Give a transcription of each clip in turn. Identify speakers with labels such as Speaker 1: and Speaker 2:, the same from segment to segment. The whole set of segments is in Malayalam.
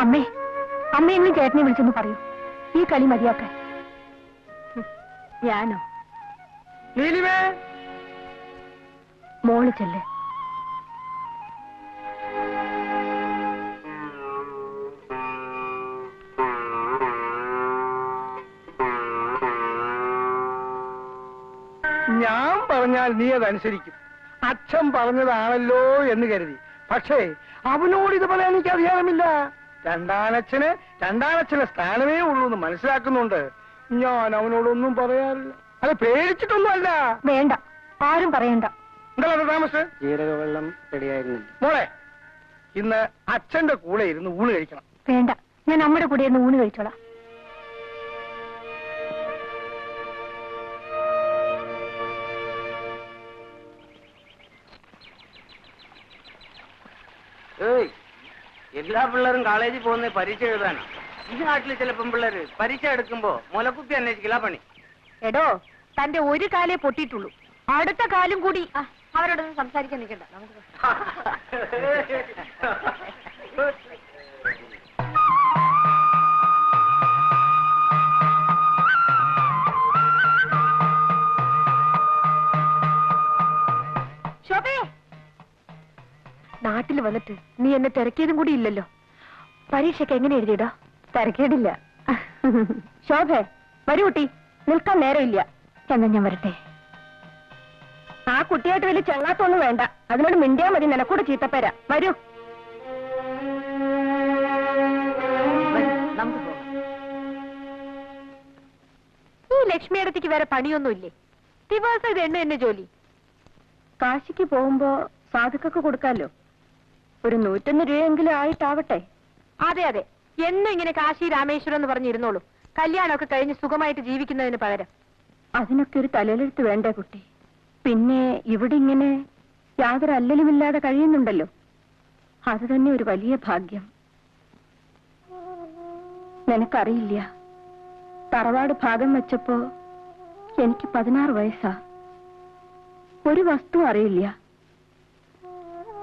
Speaker 1: അമ്മേ, അമ്മയെങ്കിലും ചേട്ടനെ വിളിച്ചെന്ന് പറയൂ, ഈ കളി മതിയാക്കാൻ. ഞാനോ? മോള് ചെല്ല്.
Speaker 2: ഞാൻ പറഞ്ഞാൽ നീ അതനുസരിക്കും. അച്ഛൻ പറഞ്ഞതാണല്ലോ എന്ന് കരുതി. പക്ഷേ അവനോട് ഇത് പറയാൻ എനിക്ക് അധികാരമില്ല. രണ്ടാനച്ഛന് സ്ഥാനമേ ഉള്ളൂ എന്ന് മനസ്സിലാക്കുന്നുണ്ട്. ഞാൻ അവനോടൊന്നും പറയാറില്ല. അത് പേടിച്ചിട്ടൊന്നും അല്ല.
Speaker 1: വേണ്ട, ആരും പറയണ്ട.
Speaker 2: എന്താ താമസം?
Speaker 3: ജീരകവെള്ളം റെഡിയായിരുന്നില്ല.
Speaker 2: മോളെ, ഇന്ന് അച്ഛന്റെ കൂടെ ഇരുന്ന് ഊണ് കഴിക്കണം.
Speaker 1: വേണ്ട, ഞാൻ നമ്മുടെ കൂടെ ഇരുന്ന് ഊണ് കഴിച്ചോളാം.
Speaker 3: എല്ലാ പിള്ളേരും കോളേജിൽ പോകുന്ന പരീക്ഷ എഴുതാനാ. ഈ നാട്ടിൽ ചില പെൺപിള്ളേര് പരീക്ഷ എടുക്കുമ്പോ മുലക്കുപ്പി അന്വേഷിക്കില്ല പണി.
Speaker 1: എടോ, തന്റെ ഒരു കാലേ പൊട്ടിയിട്ടുള്ളൂ, അടുത്ത കാലും കൂടി. അവരോടൊന്നും സംസാരിക്കാൻ നിൽക്കണ്ട. ശോഭേ, നാട്ടിൽ വന്നിട്ട് നീ എന്നെ തിരക്കിയതും കൂടി ഇല്ലല്ലോ. പരീക്ഷയ്ക്ക് എങ്ങനെ എഴുതിയിടാ? തിരക്കേടില്ല. ശോഭേ, വരൂ കുട്ടി, നിൽക്കാൻ നേരമില്ല. എന്നാ ഞാൻ വരട്ടെ. ആ കുട്ടിയായിട്ട് വലിയ ചങ്ങാത്തൊന്നും വേണ്ട, അതിനോട് മിണ്ടിയാ മതി. നിനക്കൂടെ ചീത്തപ്പേരാ. വരൂ. ഈ ലക്ഷ്മിയടത്തേക്ക് വേറെ പണിയൊന്നുമില്ലേ? ദിവസം ഇത് എന്നെ ജോലി. കാശിക്ക് പോകുമ്പോ സാധുക്കൊക്കെ കൊടുക്കാലോ. ഒരു 101 രൂപയെങ്കിലും ആയിട്ടാവട്ടെ. അതെ അതെ, എന്നും ഇങ്ങനെ കാശി രാമേശ്വരം എന്ന് പറഞ്ഞിരുന്നോളൂ. കല്യാണമൊക്കെ കഴിഞ്ഞ് സുഖമായിട്ട് ജീവിക്കുന്നതിന് പകരം. അതിനൊക്കെ ഒരു തലയിലെടുത്ത് വേണ്ടേ കുട്ടി? പിന്നെ ഇവിടെ ഇങ്ങനെ യാതൊരു അല്ലലുമില്ലാതെ കഴിയുന്നുണ്ടല്ലോ, അത് തന്നെ ഒരു വലിയ ഭാഗ്യം. നിനക്കറിയില്ല, തറവാട് ഭാഗം വെച്ചപ്പോ എനിക്ക് 16 വയസ്സാ. ഒരു വസ്തു അറിയില്ല.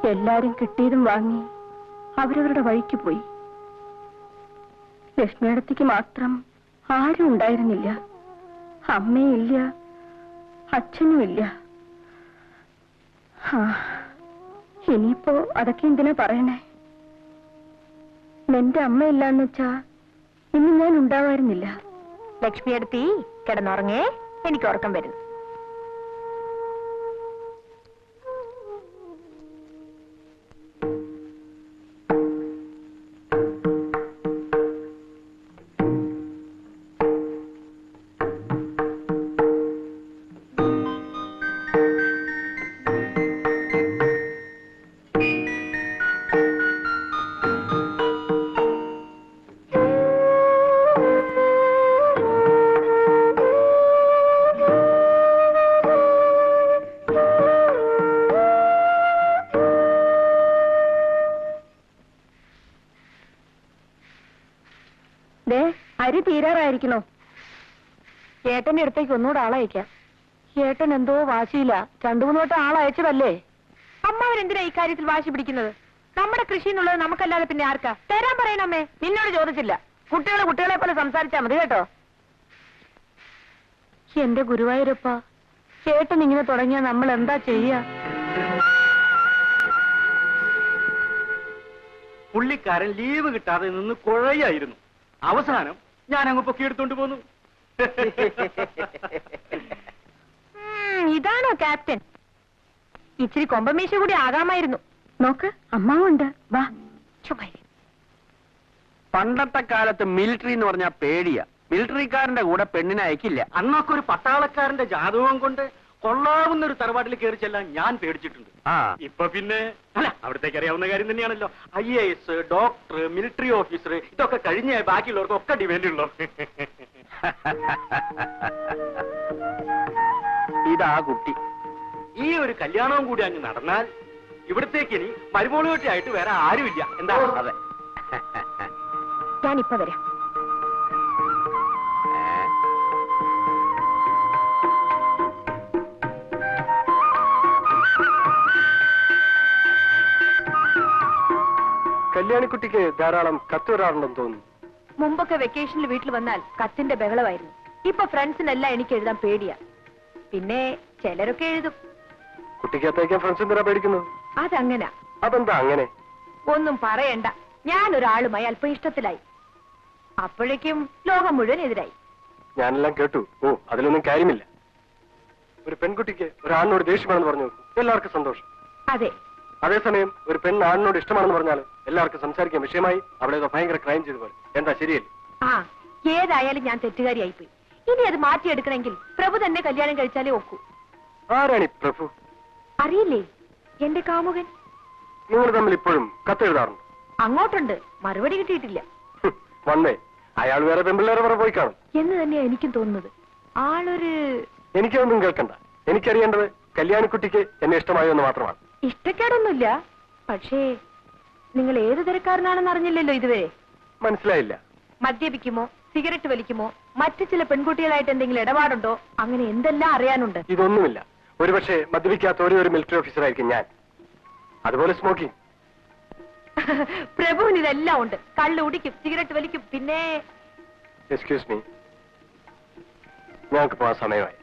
Speaker 1: എല്ലാരും കിട്ടിയതും വാങ്ങി അവരവരുടെ വഴിക്ക് പോയി. ലക്ഷ്മിയടത്തേക്ക് മാത്രം ആരും ഉണ്ടായിരുന്നില്ല. അമ്മയില്ല, അച്ഛനുമില്ല. ഇനിയിപ്പോ അതൊക്കെ എന്തിനാ പറയണേ? നിന്റെ അമ്മയില്ലാന്ന് വെച്ചാ ഇന്ന് ഞാൻ ഉണ്ടാവായിരുന്നില്ല. ലക്ഷ്മിയടത്തി കിടന്നുറങ്ങേ, എനിക്ക് ഉറക്കം വരുന്നു. അരി തീരാറായിരിക്കണോ? ഏട്ടന്റെ അടുത്തേക്ക് ഒന്നുകൂടെ ആളയക്കാം. ഏട്ടൻ എന്തോ വാശിയില്ല. 2-3 വട്ടം ആളയച്ചതല്ലേ. അമ്മാവരെന്തിനാ ഇക്കാര്യത്തിൽ വാശി പിടിക്കുന്നത്? നമ്മുടെ കൃഷി എന്നുള്ളത് നമുക്കല്ലാതെ പിന്നെ ആർക്കാ? തരാൻ പറയണമ്മേ. നിന്നോട് ചോദിച്ചില്ല. കുട്ടികളെ പോലെ സംസാരിച്ചാ മതി കേട്ടോ. എന്റെ ഗുരുവായൂരപ്പ, ഏട്ടൻ ഇങ്ങനെ തുടങ്ങിയാ നമ്മൾ എന്താ ചെയ്യാ?
Speaker 2: പുള്ളിക്കാരൻ ലീവ് കിട്ടാതെ നിന്ന് കുഴയായിരുന്നു. അവസാനം ഞാൻ അങ്ങ് പൊക്കിയെടുത്തോണ്ട് പോന്നു.
Speaker 1: ഇതാണോ ക്യാപ്റ്റൻ? ഇച്ചിരി കൊമ്പമീശ കൂടി ആകാമായിരുന്നു. നോക്ക്, അമ്മാവുണ്ട്. വാ.
Speaker 3: പണ്ടത്തെ കാലത്ത് മിലിറ്ററി എന്ന് പറഞ്ഞാൽ പേടിയാ. മിലിറ്ററിക്കാരന്റെ കൂടെ പെണ്ണിനെ അയക്കില്ല.
Speaker 2: അന്നൊക്കെ ഒരു പട്ടാളക്കാരന്റെ ജാതകം കൊണ്ട് കൊള്ളാവുന്ന ഒരു തറവാട്ടിൽ കയറി ചെല്ലാൻ ഞാൻ പേടിച്ചിട്ടുണ്ട്. ഇപ്പൊ പിന്നെ അല്ല, അവിടത്തേക്ക് അറിയാവുന്ന കാര്യം തന്നെയാണല്ലോ. IAS, ഡോക്ടർ, മിലിറ്ററി ഓഫീസർ, ഇതൊക്കെ കഴിഞ്ഞ ബാക്കിയുള്ളവർക്കൊക്കെ ഡിമാൻഡ് ഉള്ളു.
Speaker 3: ഇതാ കുട്ടി.
Speaker 2: ഈ ഒരു കല്യാണവും കൂടി അങ്ങ് നടന്നാൽ ഇവിടത്തേക്ക് ഇനി മരുമോളുകെട്ടിയായിട്ട് വേറെ ആരുമില്ല. എന്താ?
Speaker 3: അതെ.
Speaker 1: ഞാനിപ്പോ വരാം.
Speaker 4: കല്യാണിക്കുട്ടിക്ക് ധാരാളം കത്ത് വരാറുണ്ടെന്ന് തോന്നുന്നു.
Speaker 1: മുമ്പൊക്കെ വെക്കേഷനിൽ വീട്ടിൽ വന്നാൽ കത്തിന്റെ ബഹളമായിരുന്നു. ഇപ്പൊ ഫ്രണ്ട്സിനെല്ലാം എനിക്ക് എഴുതാൻ പേടിയാ. പിന്നെ ചിലരൊക്കെ എഴുതും.
Speaker 4: കുട്ടിക്ക് അത്തയക്കാൻ ഫ്രണ്ട്സ് എന്തിനാ പേടിക്കുന്നത്?
Speaker 1: അതങ്ങനാ.
Speaker 4: അതെന്താ അങ്ങനെ?
Speaker 1: ഒന്നും പറയണ്ട, ഞാനൊരാളുമായി അല്പം ഇഷ്ടത്തിലായി. അപ്പോഴേക്കും ലോകം മുഴുവൻ എതിരായി.
Speaker 4: ഞാനെല്ലാം കേട്ടു. ഓ, അതിലൊന്നും കാര്യമില്ല. ഒരു പെൺകുട്ടിക്ക് ഒരാണിനോട് ദേഷ്യമാണെന്ന് പറഞ്ഞു എല്ലാവർക്കും സന്തോഷം.
Speaker 1: അതെ.
Speaker 4: അതേസമയം ഒരു പെണ്ണ് ആണിനോട് ഇഷ്ടമാണെന്ന് പറഞ്ഞാൽ എല്ലാവർക്കും സംസാരിക്കാൻ വിഷയമായി. അവിടെ ഏതോ ഭയങ്കര ക്രൈം ചെയ്തു പോലെ. എന്താ ശരിയല്ലേ?
Speaker 1: ആ, ഏതായാലും ഞാൻ തെറ്റുകാരിയായിപ്പോയി. ഇനി അത് മാറ്റിയെടുക്കണമെങ്കിൽ പ്രഭു തന്നെ കല്യാണം കഴിച്ചാലേ ഒക്കൂ.
Speaker 4: ആരാണി പ്രഭു?
Speaker 1: അറിയില്ലേ, എന്റെ കാമുകൻ.
Speaker 4: നിങ്ങൾ തമ്മിൽ ഇപ്പോഴും കത്തെഴുതാറുണ്ട്?
Speaker 1: അങ്ങോട്ടുണ്ട്, മറുപടി കിട്ടിയിട്ടില്ല.
Speaker 4: വന്നേ, അയാൾ വേറെ പെമ്പിള്ളേരെ വേറെ പോയി കാണും
Speaker 1: എന്ന് തന്നെയാ എനിക്കും തോന്നുന്നത്. ആളൊരു...
Speaker 4: എനിക്കൊന്നും കേൾക്കണ്ട. എനിക്കറിയേണ്ടത് കല്യാണിക്കുട്ടിക്ക് എന്നെ ഇഷ്ടമായോ എന്ന് മാത്രമാണ്.
Speaker 1: ഇഷ്ടക്കേടൊന്നുമില്ല. പക്ഷേ നിങ്ങൾ ഏത് തരക്കാരനാണെന്ന് അറിഞ്ഞില്ലല്ലോ ഇതുവരെ.
Speaker 4: മനസ്സിലായില്ല.
Speaker 1: മദ്യപിക്കുമോ, സിഗരറ്റ് വലിക്കുമോ, മറ്റു ചില പെൺകുട്ടികളായിട്ട് എന്തെങ്കിലും ഇടപാടുണ്ടോ, അങ്ങനെ എന്തെല്ലാം അറിയാനുണ്ട്.
Speaker 4: ഇതൊന്നുമില്ല. ഒരുപക്ഷെ മദ്യപിക്കാത്ത ഒരു മിലിറ്ററി ഓഫീസർ ആയിരിക്കും ഞാൻ. അതുപോലെ സ്മോക്കിംഗ്.
Speaker 1: പ്രഭുവിന് ഇതെല്ലാം ഉണ്ട്. കള്ള് കുടിക്കും, സിഗരറ്റ് വലിക്കും, പിന്നെ...
Speaker 4: എക്സ്ക്യൂസ് മീ, ഞങ്ങൾക്ക് പോകാൻ സമയമായി.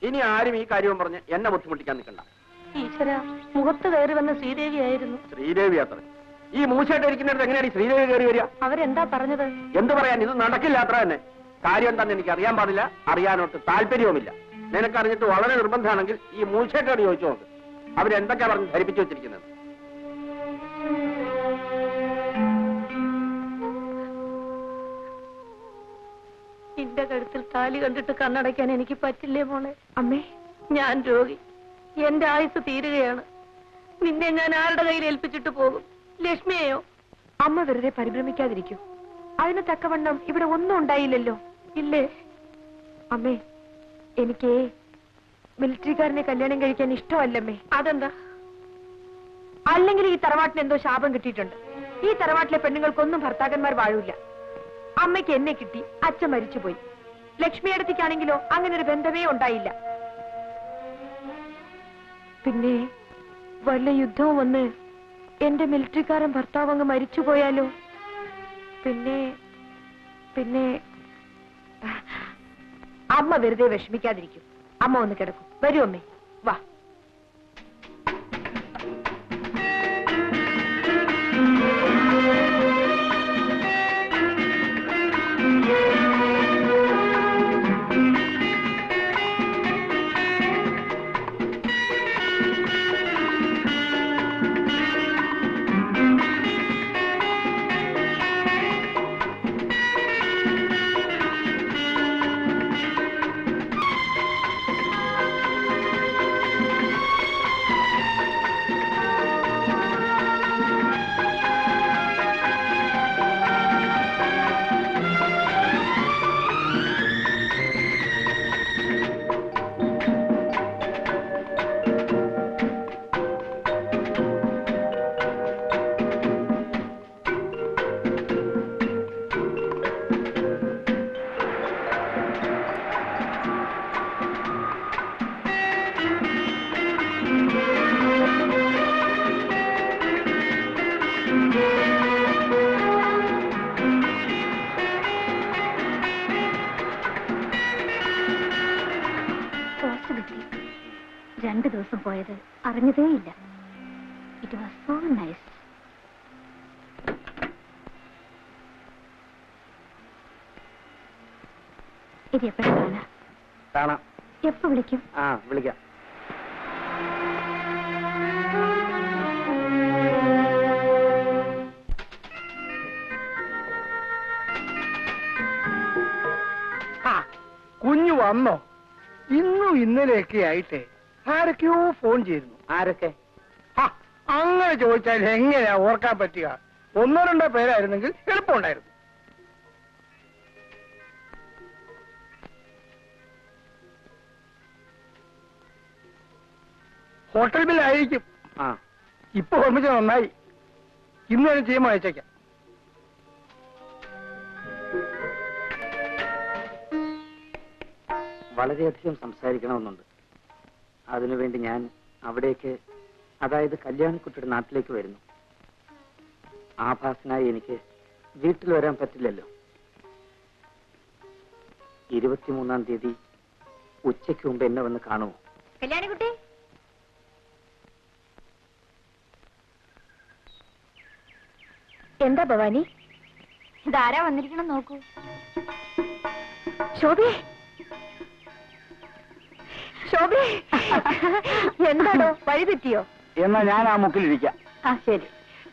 Speaker 2: ഇനി ആരും ഈ കാര്യവും പറഞ്ഞ് എന്നെ ബുദ്ധിമുട്ടിക്കാൻ നിൽക്കണ്ട.
Speaker 1: ഈശ്വര, മുഖത്ത് കയറി വന്ന ശ്രീദേവിയായിരുന്നു.
Speaker 2: ശ്രീദേവി അത്ര ഈ മൂശായിട്ട് ഇരിക്കുന്നിടത്ത് എങ്ങനെയാണ് ശ്രീദേവി കയറി വരിക?
Speaker 1: അവരെന്താ പറഞ്ഞത്?
Speaker 2: എന്ത് പറയാൻ, ഇത് നടക്കില്ല അത്ര തന്നെ. കാര്യം എന്താണെന്ന് എനിക്ക് അറിയാൻ പാടില്ല, അറിയാനോട്ട് താല്പര്യവുമില്ല. നിനക്കറിഞ്ഞിട്ട് വളരെ നിർബന്ധമാണെങ്കിൽ ഈ മൂശായിട്ടോട് ചോദിച്ചു നോക്ക്. അവരെന്തൊക്കെയാ പറഞ്ഞ് ധരിപ്പിച്ചു വെച്ചിരിക്കുന്നത്.
Speaker 1: എന്റെ കഴുത്തിൽ താലി കണ്ടിട്ട് കണ്ണടയ്ക്കാൻ എനിക്ക് പറ്റില്ലേ മോളെ? അമ്മേ, ഞാൻ രോഗി. എന്റെ ആയുസ് തീരുകയാണ്. നിന്നെ ഞാൻ ആരുടെ കയ്യിൽ ഏൽപ്പിച്ചിട്ട് പോകും? ലക്ഷ്മിയെയോ? അമ്മ വെറുതെ പരിഭ്രമിക്കാതിരിക്കൂ. അതിന് തക്കവണ്ണം ഇവിടെ ഒന്നും ഉണ്ടായില്ലല്ലോ, ഇല്ലേ? അമ്മേ, എനിക്ക് മിലിറ്ററിക്കാരനെ കല്യാണം കഴിക്കാൻ ഇഷ്ടമല്ലമ്മേ. അതെന്താ? അല്ലെങ്കിൽ ഈ തറവാട്ടിന് എന്തോ ശാപം കിട്ടിയിട്ടുണ്ട്. ഈ തറവാട്ടിലെ പെണ്ണുങ്ങൾക്കൊന്നും ഭർത്താക്കന്മാർ വാഴൂല. അമ്മയ്ക്ക് എന്നെ കിട്ടി, അച്ഛൻ മരിച്ചുപോയി. ലക്ഷ്മിയടത്തിക്കാണെങ്കിലോ അങ്ങനെ ഒരു ബന്ധമേ ഉണ്ടായില്ല. പിന്നെ വല്ല യുദ്ധവും വന്ന് എന്റെ മിലിറ്ററിക്കാരൻ ഭർത്താവ് അങ്ങ് മരിച്ചുപോയാലോ? പിന്നെ പിന്നെ അമ്മ വെറുതെ വിഷമിക്കാതിരിക്കും. അമ്മ ഒന്ന് കിടക്കും. വരൂ അമ്മേ, വാ. പോയത് അറിഞ്ഞതേയില്ല. It was so nice. ഇത് എപ്പോഴാണ്
Speaker 2: കാണാം?
Speaker 1: എപ്പോ വിളിക്കും?
Speaker 2: വിളിക്കാം.
Speaker 3: കുഞ്ഞു വന്നോ? ഇന്നും ഇന്നലെയൊക്കെ ആയിട്ട് ആരൊക്കെയോ ഫോൺ ചെയ്യുന്നു.
Speaker 2: ആരൊക്കെ?
Speaker 3: അങ്ങനെ ചോദിച്ചാൽ എങ്ങനെയാ ഓർക്കാൻ പറ്റുക? ഒന്നോ രണ്ടോ പേരായിരുന്നെങ്കിൽ എളുപ്പമുണ്ടായിരുന്നു.
Speaker 5: ഹോട്ടൽ ബില്ലായിരിക്കും.
Speaker 3: ആ
Speaker 5: ഇപ്പൊ ഓർമ്മിച്ച നന്നായി. ഇന്ന് തന്നെ ചെയ്യുമ്പോൾ അയച്ചേക്കാം.
Speaker 3: വളരെയധികം സംസാരിക്കണമെന്നുണ്ട്. അതിനുവേണ്ടി ഞാൻ അവിടേക്ക്, അതായത് കല്യാണിക്കുട്ടിയുടെ നാട്ടിലേക്ക് വരുന്നു. ആഭാസനായി എനിക്ക് വീട്ടിൽ വരാൻ പറ്റില്ലല്ലോ. 23-ാം തീയതി ഉച്ചയ്ക്ക് മുമ്പ് എന്നെ വന്ന് കാണുമോ?
Speaker 1: കല്യാണിക്കുട്ടി, എന്താ ഭവാനി?
Speaker 6: ഇതാരാ വന്നിരിക്കണം നോക്കൂ.
Speaker 1: ശോഭേ, ശോഭേ, എന്താണോ വഴി തെറ്റിയോ?
Speaker 3: എന്നാ ഞാൻ ആ മുക്കിലിരിക്കാം.
Speaker 1: ആ ശരി,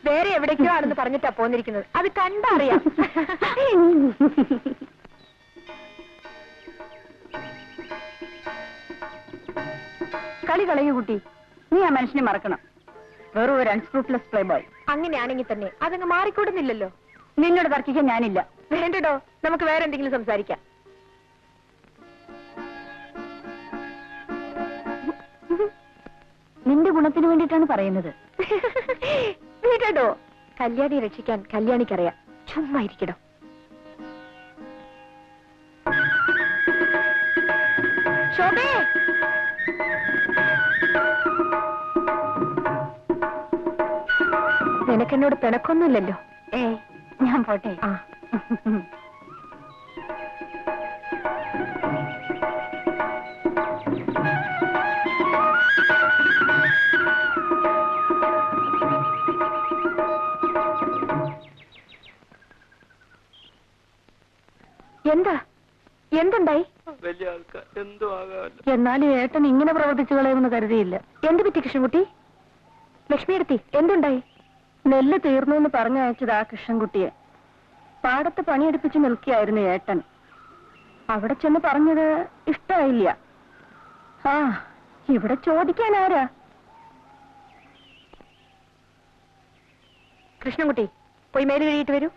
Speaker 1: വേറെ എവിടേക്കോ ആണെന്ന് പറഞ്ഞിട്ടാ പോന്നിരിക്കുന്നത്. അത് കണ്ടറിയാം. കളി കളയൂ കുട്ടി, നീ ആ മനുഷ്യനെ മറക്കണം. വെറും ഒരു അൺസ്ക്രൂപ്ലെസ് പ്ലേ ബോയ്. അങ്ങനെയാണെങ്കിൽ തന്നെ അതങ്ങ് മാറിക്കൂടുന്നില്ലല്ലോ. നിന്നോട് തർക്കിക്കാൻ ഞാനില്ല. വേണ്ടടോ, നമുക്ക് വേറെ എന്തെങ്കിലും സംസാരിക്കാം. നിന്റെ ഗുണത്തിന് വേണ്ടിയിട്ടാണ് പറയുന്നത്. വീടോ, കല്യാണി രക്ഷിക്കാൻ കല്യാണിക്കറിയാം. ചുമ്മാ ഇരിക്കടോ. ശോഭേ, നിനക്കെന്നോട് പിണക്കൊന്നുമില്ലല്ലോ? ഞാൻ പോട്ടെ. ആ എന്താ, എന്തുണ്ടായി?
Speaker 2: വലിയ ആൾക്കാർ എന്തോ ആകാമല്ലോ.
Speaker 1: എന്നാലും ഏട്ടൻ ഇങ്ങനെ പ്രവർത്തിച്ചു കളയുമെന്ന് കരുതിയില്ല. എന്ത് പറ്റി കൃഷ്ണൻകുട്ടി? ലക്ഷ്മിയെടുത്തി, എന്തുണ്ടായി? നെല്ല് തീർന്നു എന്ന് പറഞ്ഞയച്ചത് ആ കൃഷ്ണൻകുട്ടിയെ. പാടത്ത് പണിയെടുപ്പിച്ച് നിൽക്കുകയായിരുന്നു ഏട്ടൻ. അവിടെ ചെന്ന് പറഞ്ഞത് ഇഷ്ടമായില്ല. ആ, ഇവിടെ ചോദിക്കാൻ ആരാ? കൃഷ്ണൻകുട്ടി, പോയി മേല് കഴിയിട്ട് വരൂ.